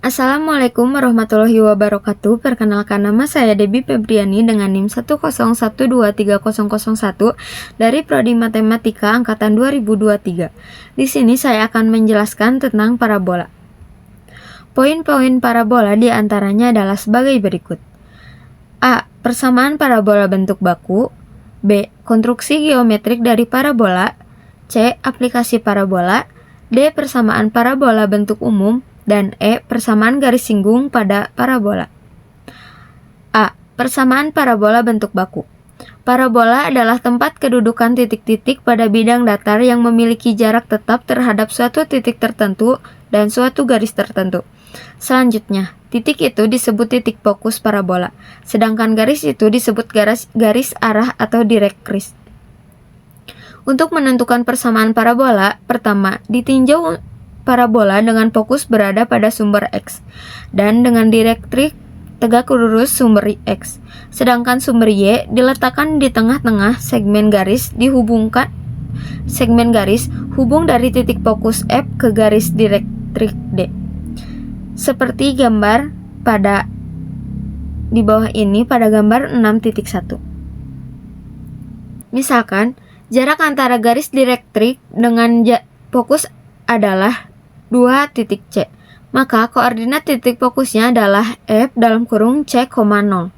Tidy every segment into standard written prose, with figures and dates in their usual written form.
Assalamualaikum warahmatullahi wabarakatuh. Perkenalkan, nama saya Debbie Febriani dengan NIM 101230001 dari Prodi Matematika angkatan 2023. Di sini saya akan menjelaskan tentang parabola. Poin-poin parabola diantaranya adalah sebagai berikut. A. Persamaan parabola bentuk baku. B. Konstruksi geometrik dari parabola. C. Aplikasi parabola. D. Persamaan parabola bentuk umum. Dan E. Persamaan garis singgung pada parabola. A. Persamaan parabola bentuk baku. Parabola adalah tempat kedudukan titik-titik pada bidang datar yang memiliki jarak tetap terhadap suatu titik tertentu dan suatu garis tertentu. Selanjutnya, titik itu disebut titik fokus parabola, sedangkan garis itu disebut garis arah atau direktris. Untuk menentukan persamaan parabola, pertama, ditinjau parabola dengan fokus berada pada sumber X dan dengan direktrik tegak lurus sumber X, sedangkan sumber Y diletakkan di tengah-tengah segmen garis hubung dari titik fokus F ke garis direktrik D. Seperti gambar pada di bawah ini pada gambar 6.1. Misalkan, jarak antara garis direktrik dengan fokus adalah 2 titik C, maka koordinat titik fokusnya adalah F C, 0.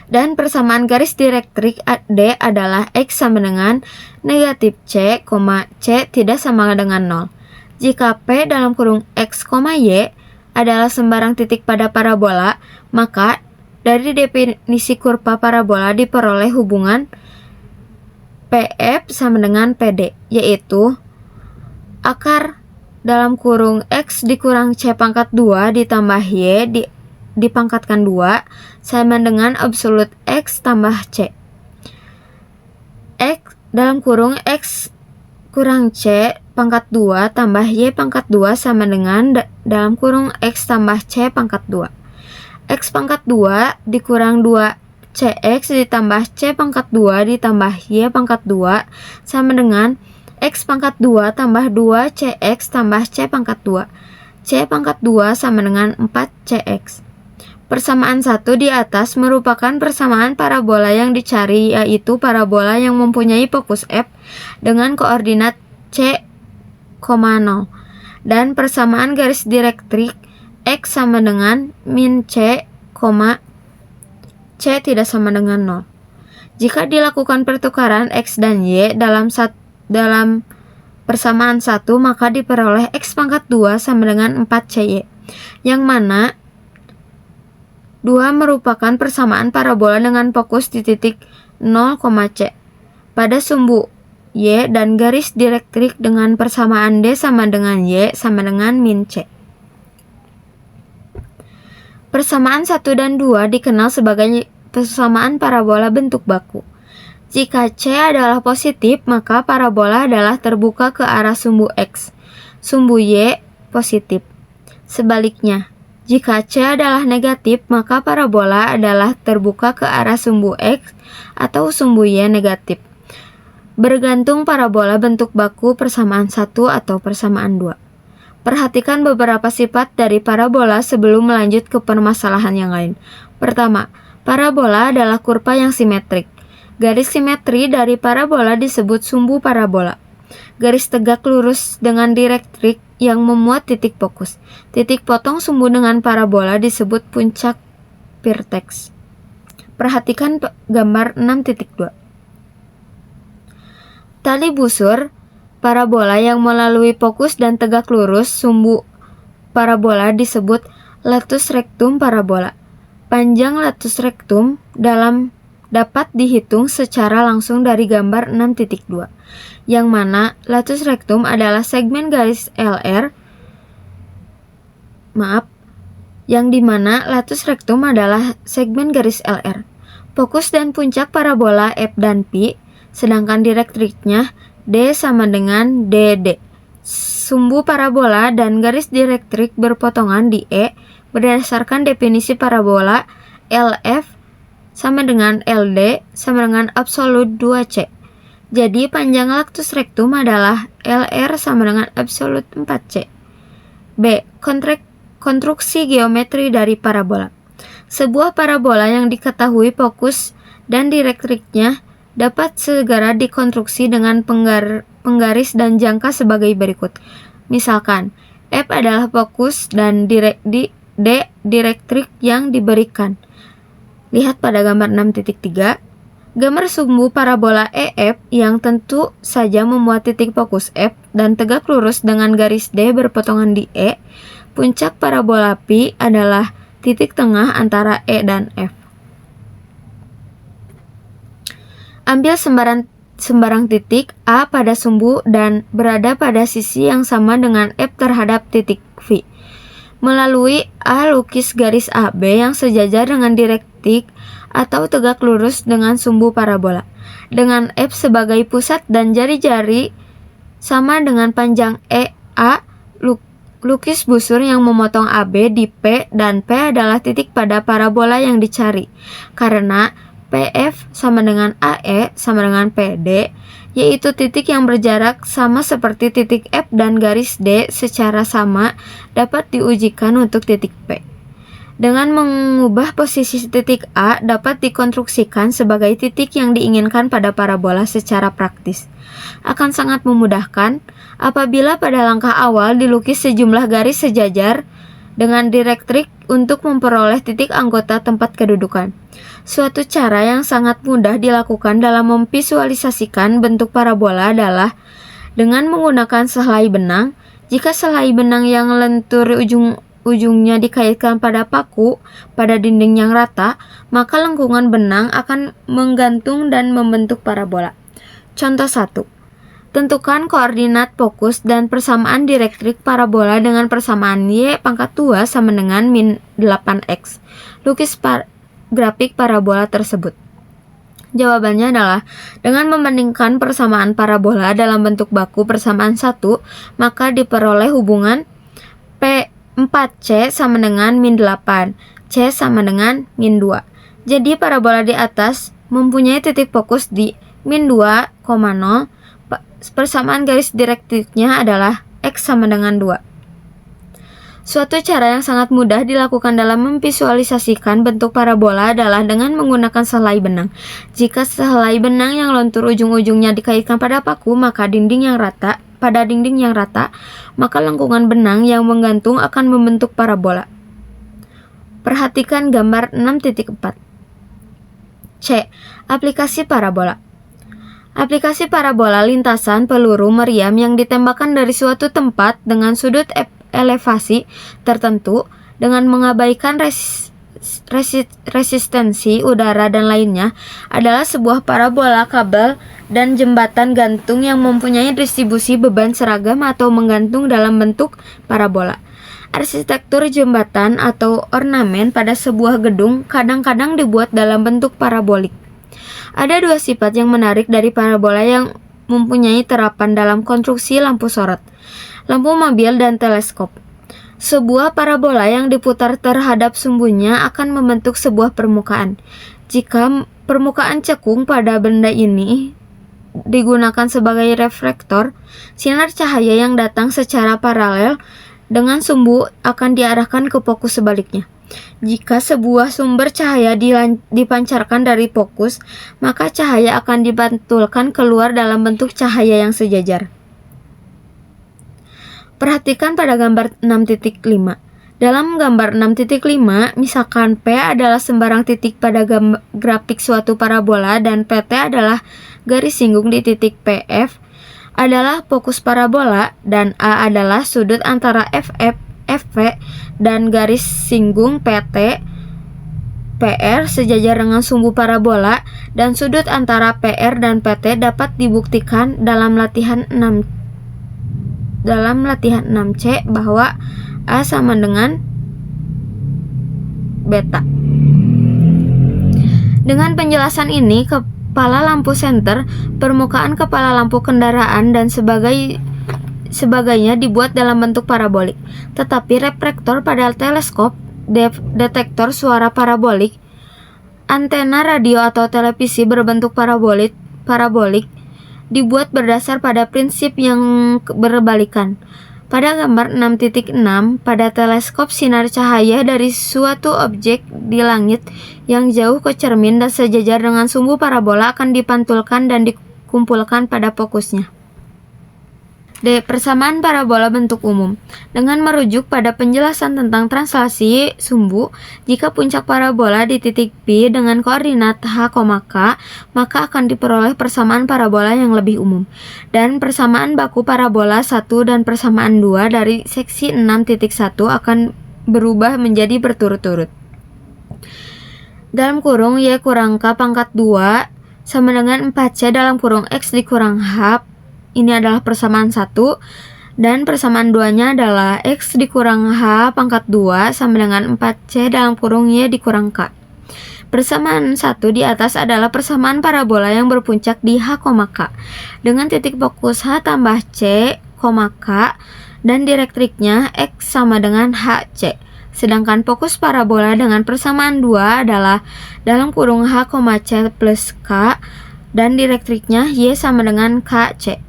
Dan persamaan garis direktrik D adalah X sama dengan negatif C, C tidak sama dengan 0. Jika P X, Y adalah sembarang titik pada parabola, maka dari definisi kurva parabola diperoleh hubungan PF sama dengan PD, yaitu akar X dikurang C pangkat 2 ditambah Y dipangkatkan 2 sama dengan absolut X tambah C. X kurang C pangkat 2 tambah Y pangkat 2 sama dengan X tambah C pangkat 2. X pangkat 2 dikurang 2 CX ditambah C pangkat 2 ditambah Y pangkat 2 sama dengan X pangkat 2 tambah 2 CX tambah C pangkat 2. C pangkat 2 sama dengan 4 CX. Persamaan 1 di atas merupakan persamaan parabola yang dicari, yaitu parabola yang mempunyai fokus F dengan koordinat C, 0. Dan persamaan garis direktrik X sama dengan min C, C tidak sama dengan 0. Jika dilakukan pertukaran X dan Y dalam persamaan 1, maka diperoleh X pangkat 2 sama dengan 4CY, yang mana 2 merupakan persamaan parabola dengan fokus di titik 0, C pada sumbu Y dan garis direktrik dengan persamaan D sama dengan Y sama dengan min C. Persamaan 1 dan 2 dikenal sebagai persamaan parabola bentuk baku. Jika C adalah positif, maka parabola adalah terbuka ke arah sumbu X, sumbu Y positif. Sebaliknya, jika C adalah negatif, maka parabola adalah terbuka ke arah sumbu X atau sumbu Y negatif. Bergantung parabola bentuk baku persamaan 1 atau persamaan 2. Perhatikan beberapa sifat dari parabola sebelum melanjut ke permasalahan yang lain. Pertama, parabola adalah kurva yang simetrik. Garis simetri dari parabola disebut sumbu parabola. Garis tegak lurus dengan direktrik yang memuat titik fokus. Titik potong sumbu dengan parabola disebut puncak vertex. Perhatikan gambar 6.2. Tali busur parabola yang melalui fokus dan tegak lurus sumbu parabola disebut latus rectum parabola. Panjang latus rectum dapat dihitung secara langsung dari gambar 6.2, yang mana latus rectum adalah segmen garis LR, yang dimana latus rectum adalah segmen garis LR. Fokus dan puncak parabola F dan P, sedangkan direktriknya D sama dengan DD. Sumbu parabola dan garis direktrik berpotongan di E berdasarkan definisi parabola LF sama dengan LD sama dengan absolut 2C. Jadi panjang latus rectum adalah LR sama dengan absolut 4C. B. konstruksi geometri dari parabola. Sebuah parabola yang diketahui fokus dan direktriknya dapat segera dikonstruksi dengan penggaris dan jangka sebagai berikut. Misalkan, F adalah fokus dan D direktrik yang diberikan. Lihat pada gambar 6.3. Gambar sumbu parabola EF yang tentu saja memuat titik fokus F dan tegak lurus dengan garis D berpotongan di E. Puncak parabola pi adalah titik tengah antara E dan F. Ambil sembarang titik A pada sumbu dan berada pada sisi yang sama dengan F terhadap titik V. Melalui A, lukis garis AB yang sejajar dengan direktrik atau tegak lurus dengan sumbu parabola. Dengan F sebagai pusat dan jari-jari sama dengan panjang EA, lukis busur yang memotong AB di P, dan P adalah titik pada parabola yang dicari. Karena PF sama dengan AE sama dengan PD, yaitu titik yang berjarak sama seperti titik F dan garis D secara sama dapat diujikan untuk titik P. Dengan mengubah posisi titik A dapat dikonstruksikan sebagai titik yang diinginkan pada parabola secara praktis. Akan sangat memudahkan apabila pada langkah awal dilukis sejumlah garis sejajar dengan direktrik untuk memperoleh titik anggota tempat kedudukan. Suatu cara yang sangat mudah dilakukan dalam memvisualisasikan bentuk parabola adalah dengan menggunakan sehelai benang. Jika sehelai benang yang lentur ujungnya dikaitkan pada paku pada dinding yang rata, maka lengkungan benang akan menggantung dan membentuk parabola. Contoh 1. Tentukan koordinat fokus dan persamaan direktrik parabola dengan persamaan y pangkat 2 sama dengan min 8x. Lukis grafik parabola tersebut. Jawabannya adalah dengan membandingkan persamaan parabola dalam bentuk baku persamaan 1, maka diperoleh hubungan P4C sama dengan min 8, C sama dengan min 2. Jadi parabola di atas mempunyai titik fokus di min 2,0. Persamaan garis direktriknya adalah X sama dengan 2. Suatu cara yang sangat mudah dilakukan dalam memvisualisasikan bentuk parabola adalah dengan menggunakan sehelai benang. Jika sehelai benang yang lentur ujung-ujungnya dikaitkan pada paku, maka dinding yang rata, maka lengkungan benang yang menggantung akan membentuk parabola. Perhatikan gambar 6.4. C. Aplikasi parabola. Aplikasi parabola lintasan peluru meriam yang ditembakkan dari suatu tempat dengan sudut elevasi tertentu dengan mengabaikan resistensi udara dan lainnya adalah sebuah parabola kabel dan jembatan gantung yang mempunyai distribusi beban seragam atau menggantung dalam bentuk parabola. Arsitektur jembatan atau ornamen pada sebuah gedung kadang-kadang dibuat dalam bentuk parabolik. Ada dua sifat yang menarik dari parabola yang mempunyai terapan dalam konstruksi lampu sorot, lampu mobil, dan teleskop. Sebuah parabola yang diputar terhadap sumbunya akan membentuk sebuah permukaan. Jika permukaan cekung pada benda ini digunakan sebagai reflektor, sinar cahaya yang datang secara paralel dengan sumbu akan diarahkan ke fokus sebaliknya. Jika sebuah sumber cahaya dipancarkan dari fokus, maka cahaya akan dipantulkan keluar dalam bentuk cahaya yang sejajar. Perhatikan pada gambar 6.5. Dalam gambar 6.5, misalkan P adalah sembarang titik pada grafik suatu parabola dan PT adalah garis singgung di titik PF adalah fokus parabola dan A adalah sudut antara FV dan garis singgung PT PR sejajar dengan sumbu parabola, dan sudut antara PR dan PT dapat dibuktikan dalam latihan 6C bahwa A sama dengan beta. Dengan penjelasan ini, kepala lampu senter, permukaan kepala lampu kendaraan, dan sebagainya dibuat dalam bentuk parabolik. Tetapi reflektor pada teleskop, detektor suara parabolik, antena radio atau televisi berbentuk parabolik dibuat berdasar pada prinsip yang berbalikan. Pada gambar 6.6, pada teleskop sinar cahaya dari suatu objek di langit yang jauh ke cermin dan sejajar dengan sumbu parabola akan dipantulkan dan dikumpulkan pada fokusnya. D. Persamaan parabola bentuk umum. Dengan merujuk pada penjelasan tentang translasi sumbu, jika puncak parabola di titik P dengan koordinat h, k, maka akan diperoleh persamaan parabola yang lebih umum. Dan persamaan baku parabola 1 dan persamaan 2 dari seksi 6.1 akan berubah menjadi berturut-turut. Dalam kurung y kurang k pangkat 2 sama dengan 4c dalam kurung x dikurang h. Ini adalah persamaan 1, dan persamaan 2-nya adalah x dikurang h pangkat 2 sama dengan 4c dalam kurung y dikurang k. Persamaan 1 di atas adalah persamaan parabola yang berpuncak di h, k dengan titik fokus h tambah c, k dan direktriknya x sama dengan hc. Sedangkan fokus parabola dengan persamaan 2 adalah dalam kurung h, c plus k dan direktriknya y sama dengan kc.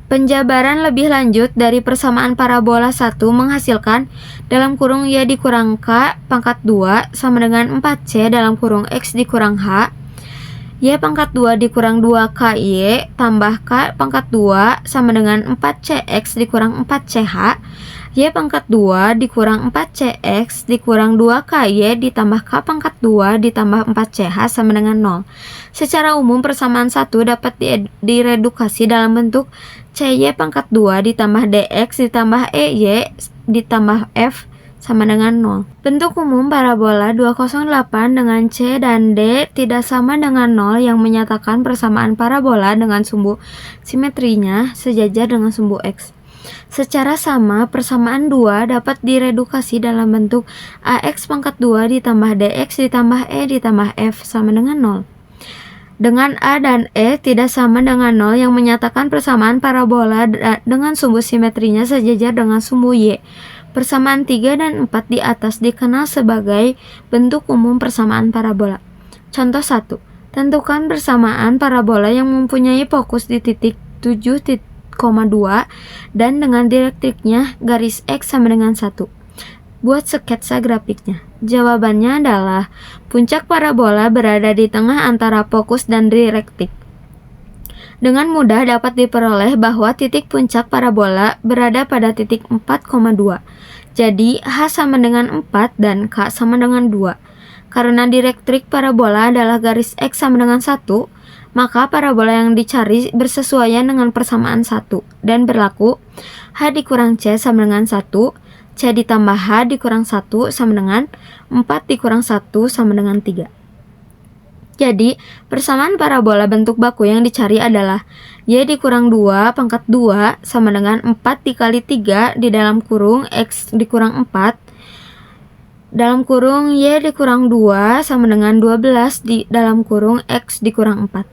Penjabaran lebih lanjut dari persamaan parabola 1 menghasilkan dalam kurung y dikurang k pangkat 2 sama dengan 4c dalam kurung x dikurang h, y pangkat 2 dikurang 2ky tambah k pangkat 2 sama dengan 4cx dikurang 4ch, y pangkat 2 dikurang 4cx dikurang 2ky ditambah k pangkat 2 ditambah 4ch sama dengan 0. Secara umum persamaan 1 dapat diredukasi dalam bentuk cy pangkat 2 ditambah dx ditambah ey ditambah f sama dengan 0. Bentuk umum parabola 208 dengan c dan d tidak sama dengan 0 yang menyatakan persamaan parabola dengan sumbu simetrinya sejajar dengan sumbu x. Secara sama, persamaan 2 dapat diredukasi dalam bentuk ax pangkat 2 ditambah dx ditambah e ditambah f sama dengan 0. Dengan a dan e tidak sama dengan 0 yang menyatakan persamaan parabola dengan sumbu simetrinya sejajar dengan sumbu y. Persamaan 3 dan 4 di atas dikenal sebagai bentuk umum persamaan parabola. Contoh 1. Tentukan persamaan parabola yang mempunyai fokus di titik 7,2 dan dengan direktriknya garis x sama dengan 1. Buat sketsa grafiknya. Jawabannya adalah puncak parabola berada di tengah antara fokus dan direktrik. Dengan mudah dapat diperoleh bahwa titik puncak parabola berada pada titik 4,2. Jadi h sama dengan 4 dan k sama dengan 2. Karena direktrik parabola adalah garis x sama dengan 1, maka parabola yang dicari bersesuaian dengan persamaan 1 dan berlaku h dikurang c sama dengan 1, c ditambah h dikurang 1 sama dengan 4 dikurang 1 sama dengan 3. Jadi, persamaan parabola bentuk baku yang dicari adalah y dikurang 2 pangkat 2 sama dengan 4 dikali 3 di dalam kurung x dikurang 4 dalam kurung y dikurang 2 sama dengan 12 di dalam kurung x dikurang 4.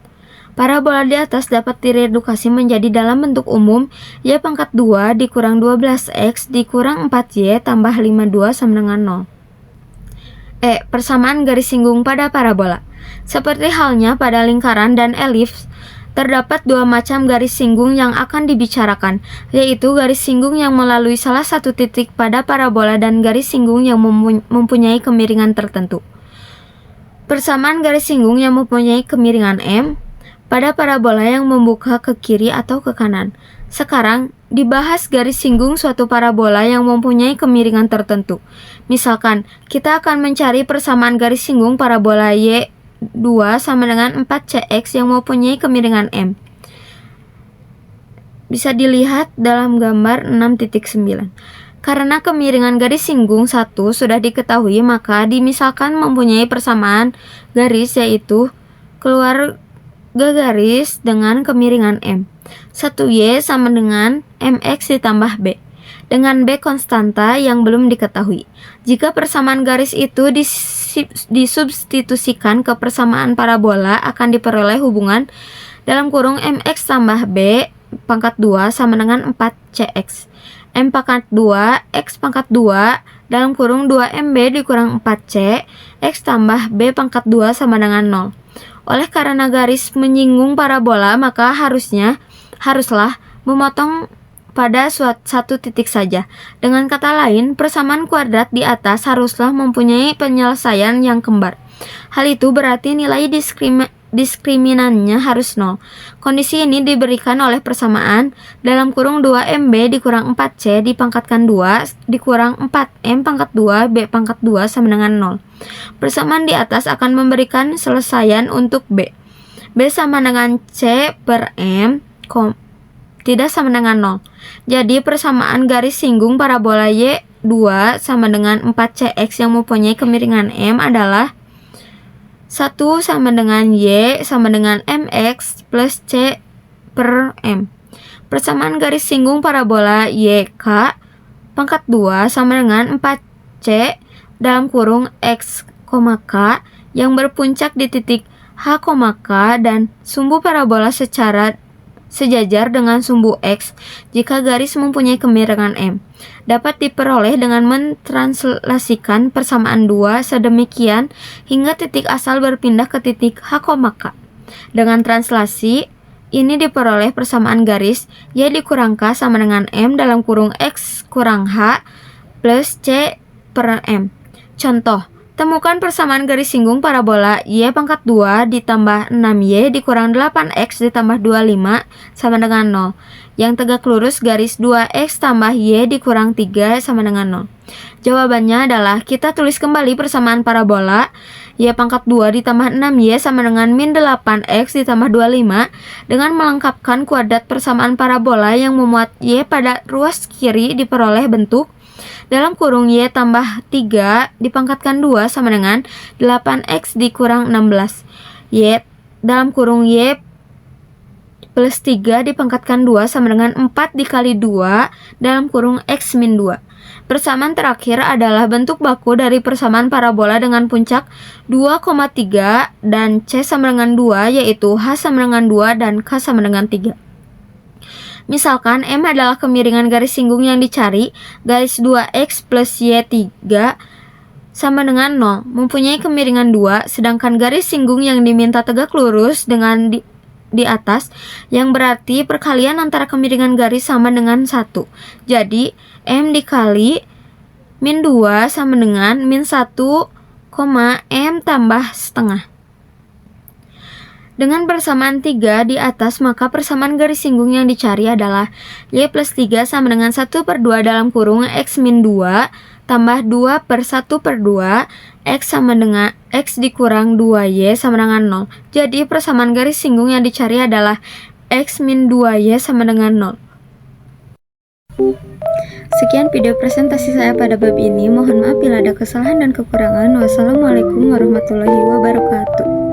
Parabola di atas dapat diredukasi menjadi dalam bentuk umum y pangkat 2 dikurang 12x dikurang 4y tambah 52 sama dengan 0. E. Persamaan garis singgung pada parabola. Seperti halnya pada lingkaran dan elips, terdapat dua macam garis singgung yang akan dibicarakan, yaitu garis singgung yang melalui salah satu titik pada parabola dan garis singgung yang mempunyai kemiringan tertentu. Persamaan garis singgung yang mempunyai kemiringan m pada parabola yang membuka ke kiri atau ke kanan. Sekarang, dibahas garis singgung suatu parabola yang mempunyai kemiringan tertentu. Misalkan, kita akan mencari persamaan garis singgung parabola y2 sama dengan 4cx yang mempunyai kemiringan m. Bisa dilihat dalam gambar 6.9. Karena kemiringan garis singgung 1 sudah diketahui, maka dimisalkan mempunyai persamaan garis yaitu keluarga garis dengan kemiringan m. 1y sama dengan mx ditambah b, dengan b konstanta yang belum diketahui. Jika persamaan garis itu disubstitusikan ke persamaan parabola, akan diperoleh hubungan dalam kurung mx tambah b pangkat 2 sama dengan 4cx. M pangkat 2, x pangkat 2 dalam kurung 2mb dikurang 4c, x tambah b pangkat 2 sama dengan 0. Oleh karena garis menyinggung parabola, maka haruslah memotong pada satu titik saja. Dengan kata lain, persamaan kuadrat di atas haruslah mempunyai penyelesaian yang kembar. Hal itu berarti nilai diskriminannya harus 0. Kondisi ini diberikan oleh persamaan dalam kurung 2MB dikurang 4C dipangkatkan 2 dikurang 4M pangkat 2 B pangkat 2 sama dengan 0. Persamaan di atas akan memberikan selesaian untuk B. B sama dengan C per M, tidak sama dengan 0. Jadi persamaan garis singgung parabola Y2 sama dengan 4CX yang mempunyai kemiringan M adalah 1 sama dengan Y sama dengan MX plus C per M. Persamaan garis singgung parabola YK pangkat 2 sama dengan 4C dalam kurung X, K yang berpuncak di titik H, K dan sumbu parabola sejajar dengan sumbu X jika garis mempunyai kemiringan M, dapat diperoleh dengan mentranslasikan persamaan 2 sedemikian hingga titik asal berpindah ke titik H, K. Dengan translasi ini diperoleh persamaan garis Y dikurang K sama dengan M dalam kurung X kurang H plus C per M. Contoh, temukan persamaan garis singgung parabola Y pangkat 2 ditambah 6Y dikurang 8X ditambah 25 sama dengan 0. Yang tegak lurus garis 2X tambah Y dikurang 3 sama dengan 0. Jawabannya adalah kita tulis kembali persamaan parabola Y pangkat 2 ditambah 6Y sama dengan min 8X ditambah 25 dengan melengkapkan kuadrat persamaan parabola yang memuat Y pada ruas kiri diperoleh bentuk dalam kurung Y tambah 3 dipangkatkan 2 sama dengan 8X dikurang 16. Y dalam kurung Y plus 3 dipangkatkan 2 sama dengan 4 dikali 2 dalam kurung X min 2. Persamaan terakhir adalah bentuk baku dari persamaan parabola dengan puncak 2,3 dan C sama dengan 2 yaitu H sama dengan 2 dan K sama dengan 3. Misalkan M adalah kemiringan garis singgung yang dicari, garis 2X plus Y3 sama dengan 0, mempunyai kemiringan 2, sedangkan garis singgung yang diminta tegak lurus dengan di atas, yang berarti perkalian antara kemiringan garis sama dengan 1. Jadi, M dikali min 2 sama dengan min 1, M tambah setengah. Dengan persamaan 3 di atas, maka persamaan garis singgung yang dicari adalah Y plus 3 sama dengan 1 per 2 dalam kurung X min 2 tambah 2 per 1 per 2 X sama dengan X dikurang 2Y sama dengan 0. Jadi persamaan garis singgung yang dicari adalah X min 2Y sama dengan 0. Sekian video presentasi saya pada bab ini. Mohon maaf bila ada kesalahan dan kekurangan. Wassalamualaikum warahmatullahi wabarakatuh.